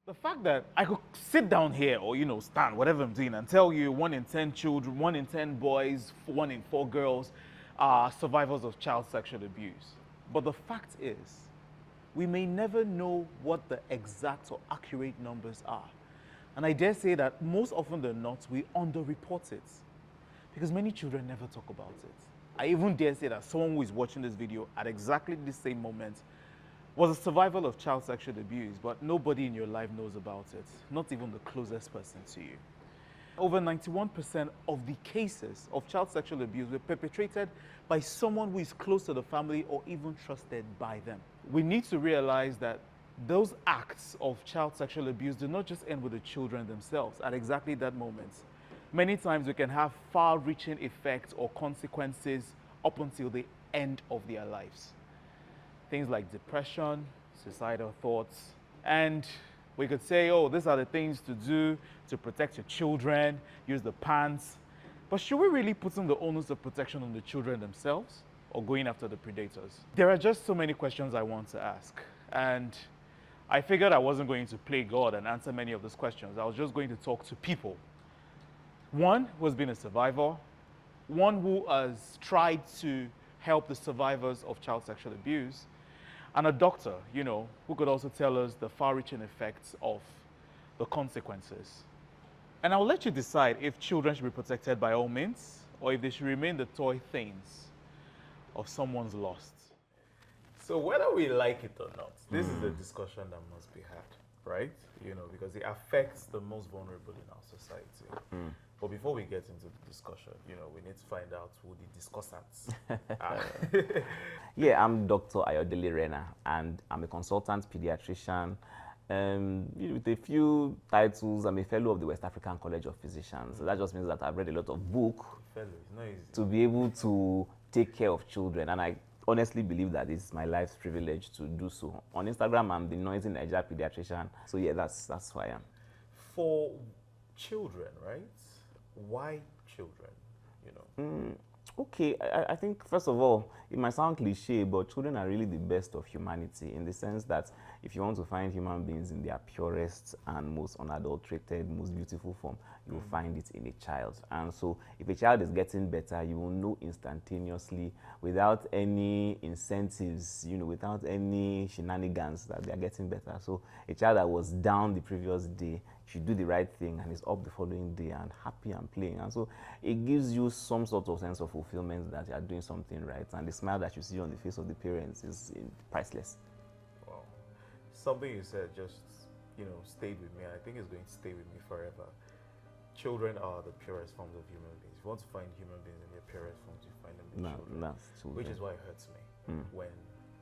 The fact that I could sit down here or, stand, whatever I'm doing, and tell you 1 in 10 children, 1 in 10 boys, 1 in 4 girls are survivors of child sexual abuse. But the fact is, we may never know what the exact or accurate numbers are. And I dare say that most often than not, we underreport it because many children never talk about it. I even dare say that someone who is watching this video at exactly the same moment was a survivor of child sexual abuse, but nobody in your life knows about it, not even the closest person to you. Over 91% of the cases of child sexual abuse were perpetrated by someone who is close to the family or even trusted by them. We need to realize that those acts of child sexual abuse do not just end with the children themselves at exactly that moment. Many times we can have far-reaching effects or consequences up until the end of their lives. Things like depression, suicidal thoughts, and we could say, oh, these are the things to do to protect your children, use the pants. But should we really put the onus of protection on the children themselves or going after the predators? There are just so many questions I want to ask. And I figured I wasn't going to play God and answer many of those questions. I was just going to talk to people. One who has been a survivor, one who has tried to help the survivors of child sexual abuse, and a doctor, who could also tell us the far-reaching effects of the consequences. And I'll let you decide if children should be protected by all means, or if they should remain the toy things of someone's lust. So whether we like it or not, this is a discussion that must be had, right? Because it affects the most vulnerable in our society. But before we get into the discussion, we need to find out who the discussants are. Yeah, I'm Dr. Ayodele Renner, and I'm a consultant pediatrician. With a few titles, I'm a fellow of the West African College of Physicians. So that just means that I've read a lot of books to be able to take care of children. And I honestly believe that it's my life's privilege to do so. On Instagram, I'm the noisy Niger pediatrician. So yeah, that's who I am. For children, right? Why children? Okay, I think first of all, it might sound cliche, but children are really the best of humanity in the sense that if you want to find human beings in their purest and most unadulterated, most beautiful form, you will find it in a child. And so if a child is getting better, you will know instantaneously without any incentives, without any shenanigans that they are getting better. So a child that was down the previous day should do the right thing and is up the following day and happy and playing. And so it gives you some sort of sense of fulfillment that you are doing something right. And the smile that you see on the face of the parents is priceless. Wow. Something you said just, stayed with me. I think it's going to stay with me forever. Children are the purest forms of human beings. If you want to find human beings in their purest forms, you find them in children. Which is why it hurts me when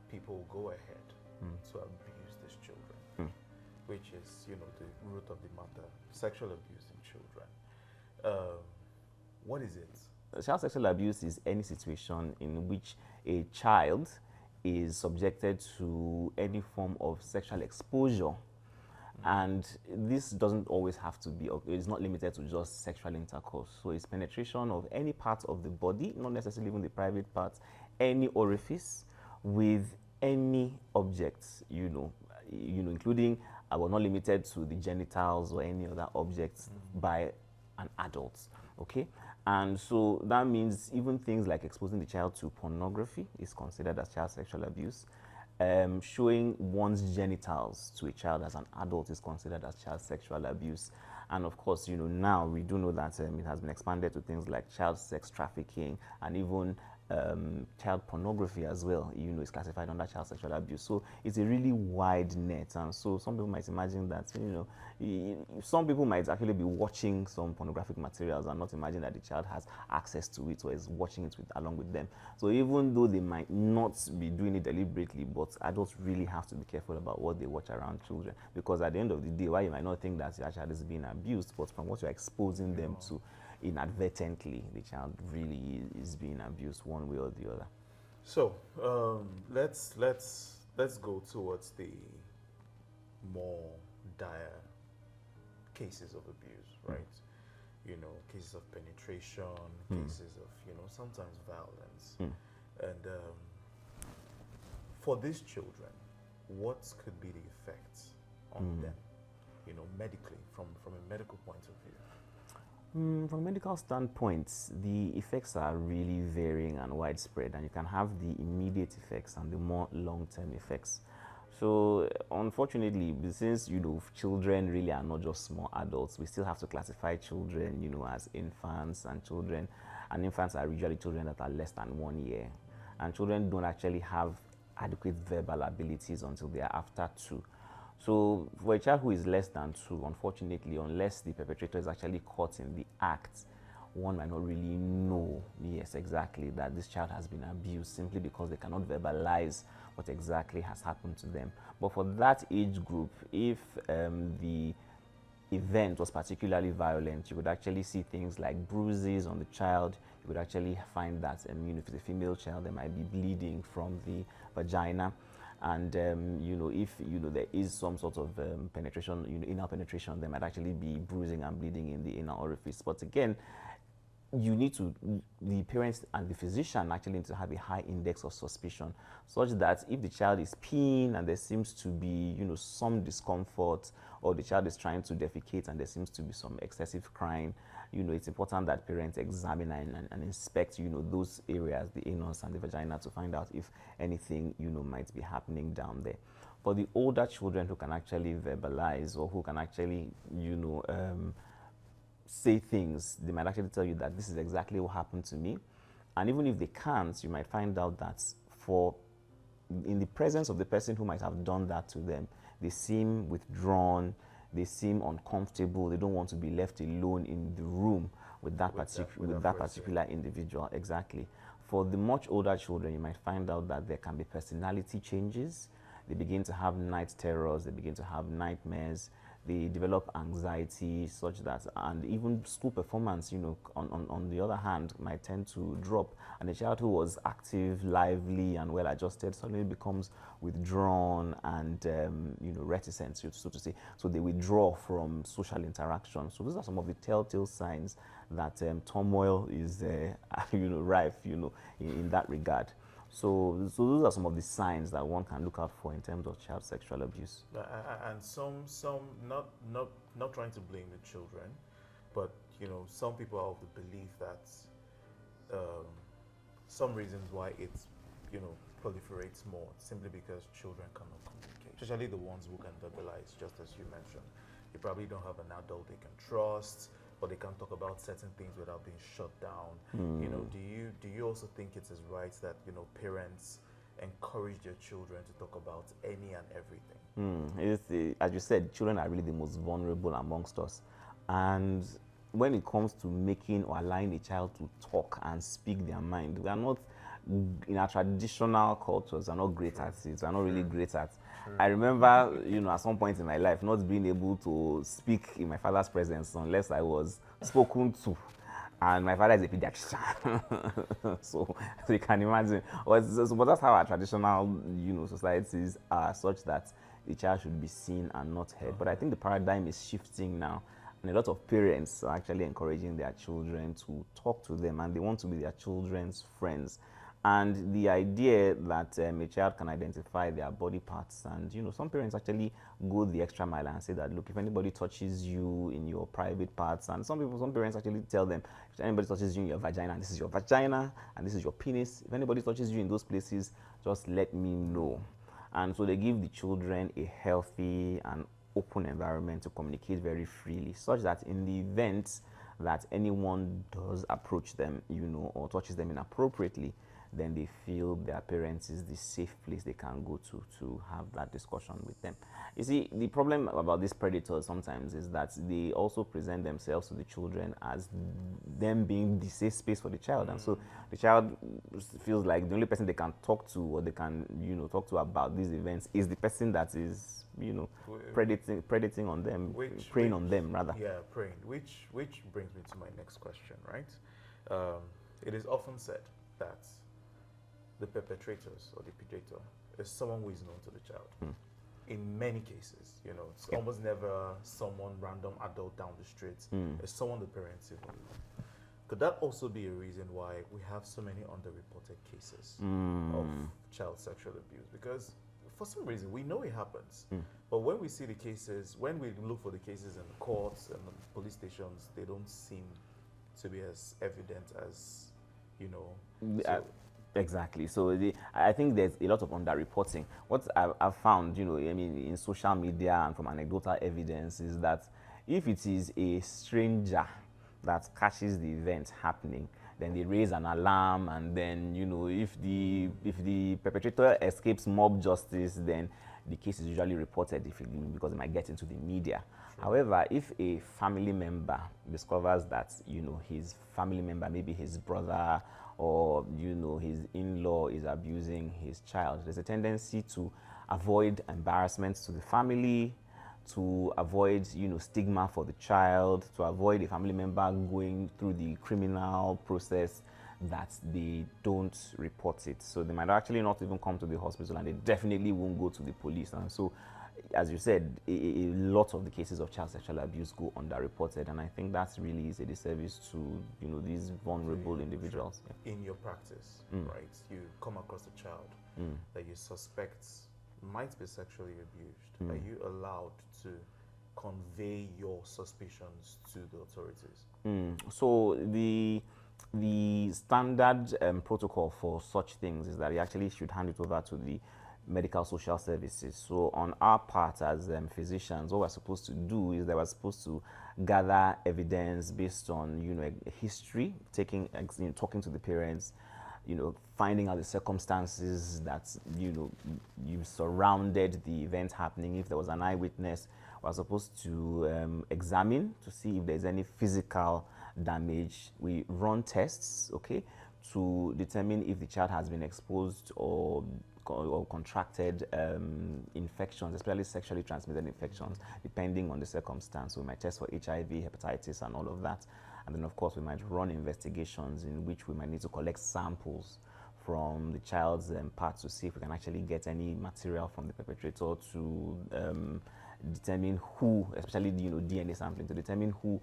people go ahead to abuse these children. Which is, the root of the matter, sexual abuse in children. What is it? Child sexual abuse is any situation in which a child is subjected to any form of sexual exposure. And this doesn't always have to be, it's not limited to just sexual intercourse. So it's penetration of any part of the body, not necessarily even the private parts, any orifice with any objects, including, but not limited to the genitals or any other objects by an adult, okay? And so that means even things like exposing the child to pornography is considered as child sexual abuse. Showing one's genitals to a child as an adult is considered as child sexual abuse. And of course, now we do know that it has been expanded to things like child sex trafficking and even child pornography as well, is classified under child sexual abuse. So it's a really wide net. And so some people might imagine that, some people might actually be watching some pornographic materials and not imagine that the child has access to it or is watching it along with them. So even though they might not be doing it deliberately, but adults really have to be careful about what they watch around children, because at the end of the day, while you might not think that your child is being abused, but from what you're exposing them to inadvertently, the child really is being abused one way or the other. So let's go towards the more dire cases of abuse, right? Cases of penetration, cases of sometimes violence, and for these children, what could be the effects on them? medically, from a medical point of view? From a medical standpoint, the effects are really varying and widespread, and you can have the immediate effects and the more long-term effects. So, unfortunately, since children really are not just small adults, we still have to classify children, as infants and children. And infants are usually children that are less than 1 year, and children don't actually have adequate verbal abilities until they are after 2. So for a child who is less than 2, unfortunately, unless the perpetrator is actually caught in the act, one might not really know, yes, exactly, that this child has been abused simply because they cannot verbalize what exactly has happened to them. But for that age group, if the event was particularly violent, you would actually see things like bruises on the child. You would actually find that, if it's a female child, they might be bleeding from the vagina. And if there is some sort of penetration, anal penetration, there might actually be bruising and bleeding in the anal orifice. But again, the parents and the physician actually need to have a high index of suspicion, such that if the child is peeing and there seems to be, some discomfort, or the child is trying to defecate and there seems to be some excessive crying, it's important that parents examine and inspect, those areas, the anus and the vagina, to find out if anything, might be happening down there. For the older children who can actually verbalize, or who can actually, say things, they might actually tell you that this is exactly what happened to me. And even if they can't, you might find out that in the presence of the person who might have done that to them, they seem withdrawn, they seem uncomfortable, they don't want to be left alone in the room with that particular individual. Exactly. For the much older children, you might find out that there can be personality changes. They begin to have night terrors, they begin to have nightmares, they develop anxiety, such that, and even school performance, on the other hand, might tend to drop. And a child who was active, lively, and well adjusted suddenly becomes withdrawn and, reticent, so to say. So they withdraw from social interaction. So those are some of the telltale signs that turmoil is, rife, in that regard. So those are some of the signs that one can look out for in terms of child sexual abuse. And some not trying to blame the children, but some people are of the belief that some reasons why it proliferates more simply because children cannot communicate, especially the ones who can verbalize, just as you mentioned. They probably don't have an adult they can trust, or they can't talk about certain things without being shut down. Do you also think it is right that parents encourage their children to talk about any and everything? As you said, children are really the most vulnerable amongst us, and when it comes to making or allowing a child to talk and speak their mind, we are not, in our traditional cultures, are not great at it. We are not really great at. I remember, at some point in my life, not being able to speak in my father's presence unless I was spoken to. And my father is a pediatrician. so you can imagine. But that's how our traditional, societies are, such that the child should be seen and not heard. But I think the paradigm is shifting now. And a lot of parents are actually encouraging their children to talk to them, and they want to be their children's friends. And the idea that a child can identify their body parts, and some parents actually go the extra mile and say that, look, if anybody touches you in your private parts, and some parents actually tell them, if anybody touches you in your vagina, this is your vagina and this is your penis. If anybody touches you in those places, just let me know. And so they give the children a healthy and open environment to communicate very freely, such that in the event that anyone does approach them, or touches them inappropriately, then they feel their parents is the safe place they can go to have that discussion with them. You see, the problem about these predators sometimes is that they also present themselves to the children as them being the safe space for the child. And so the child feels like the only person they can talk to, or they can, talk to about these events, is the person that is, predating on them, preying on them, rather. Yeah, preying. Which brings me to my next question, right? It is often said that the perpetrators or the predator is someone who is known to the child. In many cases, it's almost never someone random adult down the street. It's someone the parents even know. Could that also be a reason why we have so many underreported cases of child sexual abuse? Because for some reason, we know it happens. But when we see the cases, when we look for the cases in the courts and the police stations, they don't seem to be as evident as, you know. So, Exactly. So I think there's a lot of underreporting. What I've found, you know, I mean, in social media and from anecdotal evidence is that if it is a stranger that catches the event happening, then they raise an alarm, and then, you know, if the perpetrator escapes mob justice, then the case is usually reported because it might get into the media. Sure. However, if a family member discovers that, you know, his family member, maybe his brother or, you know, his in-law is abusing his child, there's a tendency to avoid embarrassment to the family, to avoid, you know, stigma for the child, to avoid a family member going through the criminal process, that they don't report it. So they might actually not even come to the hospital, and they definitely won't go to the police. And so, as you said, a lot of the cases of child sexual abuse go underreported, and I think that really is a disservice to, you know, these vulnerable individuals. Yeah. In your practice, right, you come across a child that you suspect might be sexually abused. Are you allowed to convey your suspicions to the authorities? So the standard protocol for such things is that you actually should hand it over to the medical social services. So on our part as physicians, what we're supposed to do is that we're supposed to gather evidence based on, you know, a history, talking to the parents, you know, finding out the circumstances that, you know, you surrounded the event happening. If there was an eyewitness, we're supposed to examine to see if there's any physical damage. We run tests, okay, to determine if the child has been exposed or contracted infections, especially sexually transmitted infections, depending on the circumstance. So we might test for HIV, hepatitis, and all of that. And then, of course, we might run investigations in which we might need to collect samples from the child's parts to see if we can actually get any material from the perpetrator to determine who, especially, you know, DNA sampling, to determine who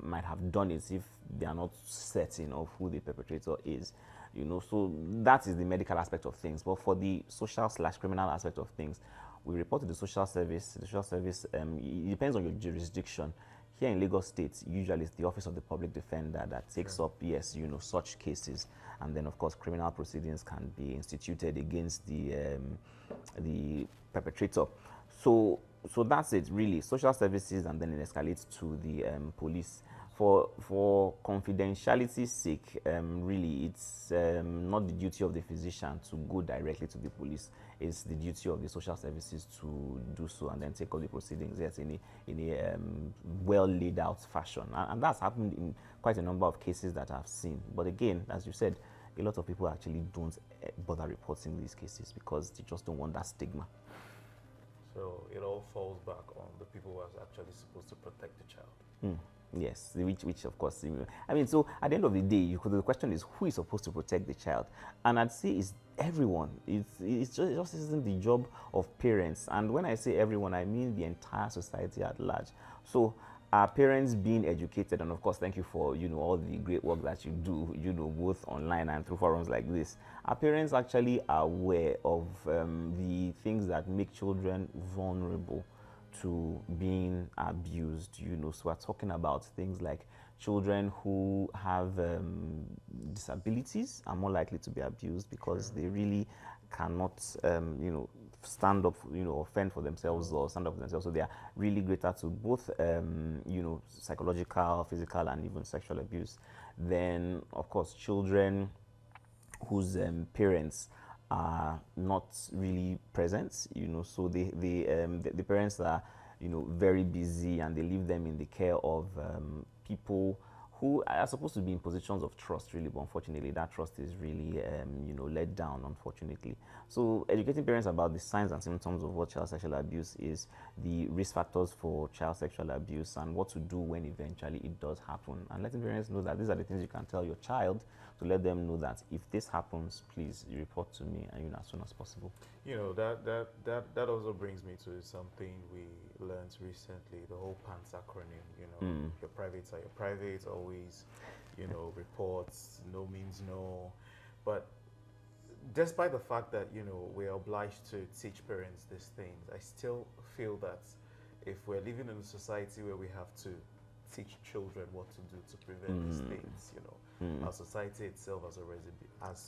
might have done it if they are not certain of who the perpetrator is. You know, so that is the medical aspect of things. But for the social/criminal aspect of things, we report to the social service. The social service, it depends on your jurisdiction. Here in Lagos State, usually it's the Office of the Public Defender that takes up, yes, you know, such cases. And then, of course, criminal proceedings can be instituted against the perpetrator. So that's it, really. Social services, and then it escalates to the police. For confidentiality's sake, really, it's not the duty of the physician to go directly to the police. It's the duty of the social services to do so and then take all the proceedings, yes, in a well laid out fashion. And that's happened in quite a number of cases that I've seen. But again, as you said, a lot of people actually don't bother reporting these cases because they just don't want that stigma. So it all falls back on the people who are actually supposed to protect the child. Yes, which of course, I mean, so at the end of the day, the question is who is supposed to protect the child, and I'd say it's everyone. It just isn't the job of parents, and when I say everyone, I mean the entire society at large. So are parents being educated? And of course, thank you for, you know, all the great work that you do, you know, both online and through forums like this. Are parents actually aware of the things that make children vulnerable to being abused? You know, so we're talking about things like children who have disabilities are more likely to be abused because they really cannot, you know, stand up, you know, fend for themselves or stand up for themselves. So they are really greater to both, you know, psychological, physical, and even sexual abuse. Then, of course, children whose parents are not really present, you know, so the parents are, you know, very busy, and they leave them in the care of people who are supposed to be in positions of trust, really, but unfortunately that trust is really, you know, let down, unfortunately. So educating parents about the signs and symptoms of what child sexual abuse is, the risk factors for child sexual abuse, and what to do when eventually it does happen, and letting parents know that these are the things you can tell your child to let them know that if this happens, please report to me, and, you know, as soon as possible. You know, that also brings me to something we learned recently, the whole PANTS acronym. You know, your privates are your privates, always, you know, reports, no means no. But despite the fact that, you know, we're obliged to teach parents these things, I still feel that if we're living in a society where we have to teach children what to do to prevent these things, you know, our society itself has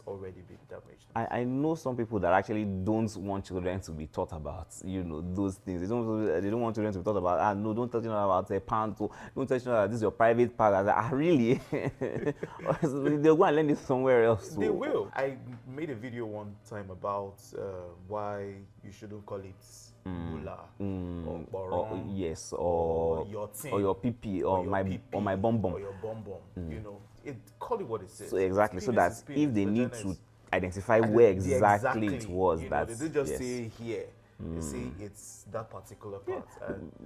already been damaged. I know some people that actually don't want children to be taught about, you know, those things. They don't want children to be taught about, no, don't tell children about a pant, or don't tell children that this is your private part. I was like, really? They'll go and learn this somewhere else. They will. I made a video one time about why you shouldn't call it Mula or Borong, yes, or your thing, or your pee or my pee-pee, or my bum bum. or your bum bum. You know, call it what it is. So exactly, Penis so that is penis, if they need vagina to is identify where exactly it exactly, was, you know, that they don't just yes. say here. They say it's that particular part.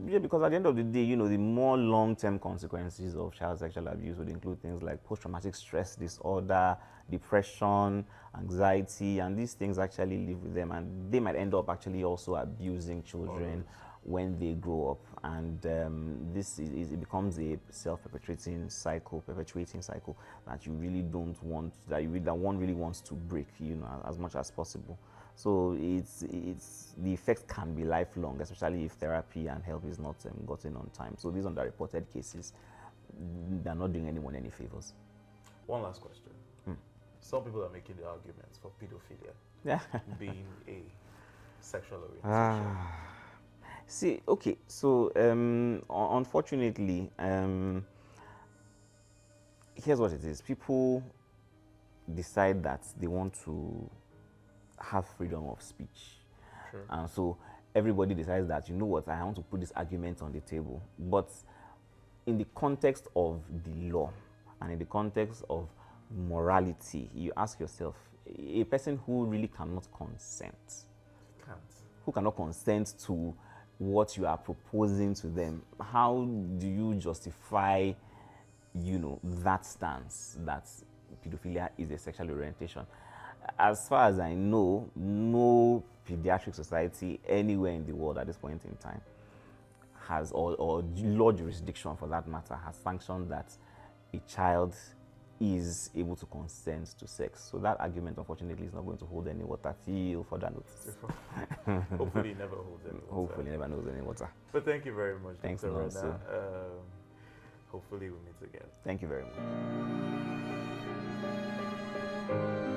Yeah, because at the end of the day, you know, the more long-term consequences of child sexual abuse would include things like post-traumatic stress disorder, depression, anxiety, and these things actually live with them, and they might end up actually also abusing children when they grow up, and it becomes a self-perpetuating cycle that you really don't want, that one really wants to break, you know, as much as possible. So it's the effects can be lifelong, especially if therapy and help is not gotten on time. So these underreported cases, they're not doing anyone any favors. One last question. Some people are making the arguments for pedophilia being a sexual orientation. See, okay, so unfortunately, here's what it is. People decide that they want to have freedom of speech. Sure. And so everybody decides that, you know what, I want to put this argument on the table. But in the context of the law and in the context of morality, you ask yourself, a person who really cannot consent, who cannot consent to what you are proposing to them, how do you justify, you know, that stance that pedophilia is a sexual orientation? As far as I know, no pediatric society anywhere in the world at this point in time has, or law jurisdiction for that matter, has sanctioned that a child is able to consent to sex. So that argument, unfortunately, is not going to hold any water till further notice. Hopefully it never holds any water. Hopefully it never knows any water. But thank you very much, Thanks, Dr. Nelson. Renner. Hopefully we meet again. Thank you very much.